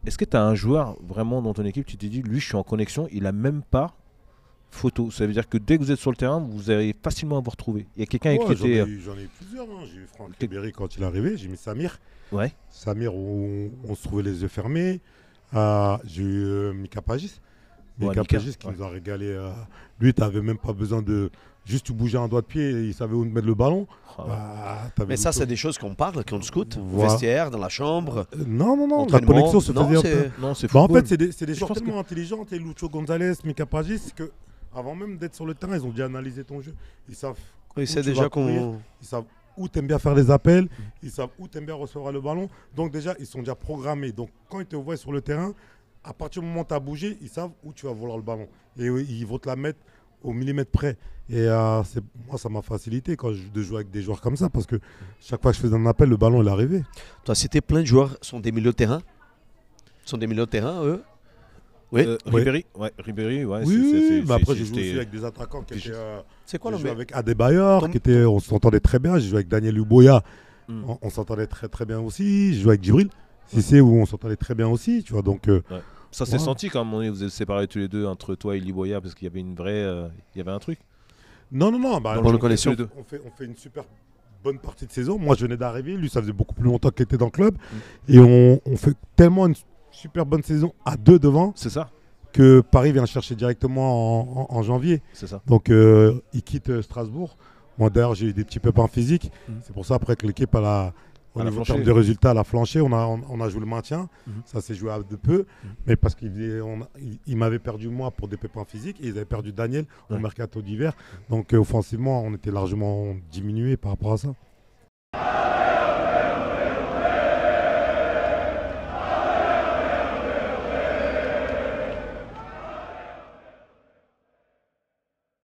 Est-ce que tu as un joueur vraiment dans ton équipe, tu t'es dit, lui, je suis en connexion, il a même pas photo. Ça veut dire que dès que vous êtes sur le terrain, vous allez facilement vous retrouver. Il y a quelqu'un avec qui Ouais, était. j'en ai eu plusieurs, hein. J'ai eu Franck T'es- Ribéry quand il est arrivé, j'ai mis Samir. Ouais, Samir, on se trouvait les yeux fermés. J'ai eu Mika Pagis. ouais, Mika Mika. Pagis qui Ouais. nous a régalé. Lui, tu n'avais même pas besoin de. Juste tu bougeais un doigt de pied et il savait où mettre le ballon. Ah ouais. T'avais Mais ça, c'est l'auto- des choses qu'on parle, qu'on discute, au Voilà. vestiaire, dans la chambre, Non, non, non, la entraînement. connexion se Non, faisait un peu. c'est... Non, c'est Bah, en football. fait, c'est des Je joueurs pense tellement intelligents. Et Lucho Gonzalez, Mika Pagis, que avant même d'être sur le terrain, ils ont déjà analysé ton jeu. Ils savent Oui, où c'est tu déjà vas courir, qu'on... ils savent où tu aimes bien faire les appels, ils savent où tu aimes bien recevoir le ballon. Donc déjà, ils sont déjà programmés. Donc quand ils te voient sur le terrain, à partir du moment où tu as bougé, ils savent où tu vas vouloir le ballon. Et ils vont te la mettre au millimètre près. Et moi, ça m'a facilité de jouer avec des joueurs comme ça, parce que chaque fois que je faisais un appel, le ballon, il arrivait. Toi, c'était plein de joueurs, sont des milieux de terrain. Sont des milieux de terrain, eux. Oui. Ribéry, ouais, Ribéry, ouais. Oui, mais après, j'ai joué c'était- aussi avec des attaquants qui étaient... C'est quoi J'ai le joué mais... avec Adebayor, Tom- on s'entendait très bien. J'ai joué avec Daniel Uboya, Hmm. on s'entendait très très bien aussi. J'ai joué avec Djibril Cissé, où on s'entendait très bien aussi, tu vois. Donc, Ouais. Ça s'est ouais. senti quand à un moment donné, vous êtes séparés tous les deux entre toi et Liboya parce qu'il y avait une vraie. Il y avait un truc. Non, non, non. Bah, Dans le on, connexion. tous les deux. on fait une super bonne partie de saison. Moi, je venais d'arriver. Lui, ça faisait beaucoup plus longtemps qu'il était dans le club. Mm. Et on fait tellement une super bonne saison à deux devant C'est ça, que Paris vient le chercher directement en janvier. c'est ça. Donc, il quitte Strasbourg. Moi, d'ailleurs, j'ai eu des petits pépins physiques. Mm. C'est pour ça, après, que l'équipe, au Elle a niveau flanché. terme de résultats, elle a flanché. On a joué le maintien. Mhm. Ça s'est joué à de peu. Mais parce qu'il m'avait perdu, moi, pour des pépins physiques. Et ils avaient perdu Daniel au Ouais. mercato d'hiver. Donc, offensivement, on était largement diminué par rapport à ça.